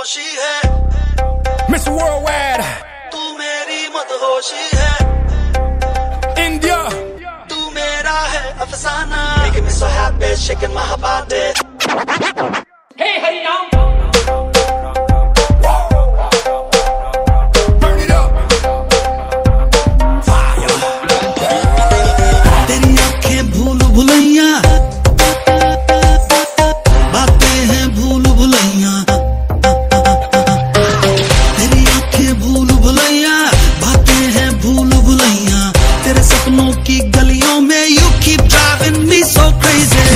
खामोशी है Miss Worldwide, तू मेरी मदहोशी है India. तू मेरा है अफसाना Making me so happy, shaking my body Hey, Harinam! Burn it up. Fire. तेरी आंखें भूल भुलैया बातें हैं भूल भुलैया तेरी आंखें भूल भुलैया बातें हैं भूल भुलैया तेरे सपनों की गलियों में you keep driving me so crazy